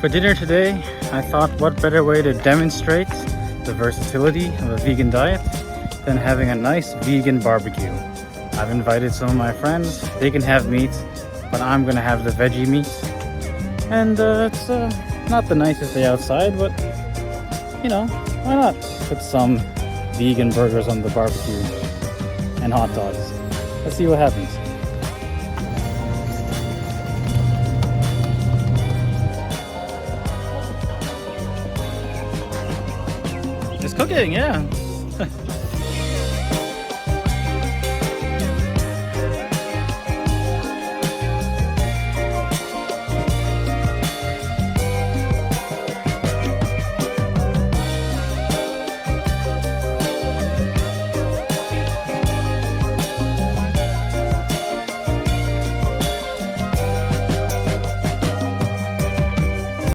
For dinner today, I thought what better way to demonstrate the versatility of a vegan diet than having a nice vegan barbecue. I've invited some of my friends. They can have meat, but I'm gonna have the veggie meat. And it's not the nicest day outside, but you know, why not put some vegan burgers on the barbecue and hot dogs. Let's see what happens. It's cooking, yeah.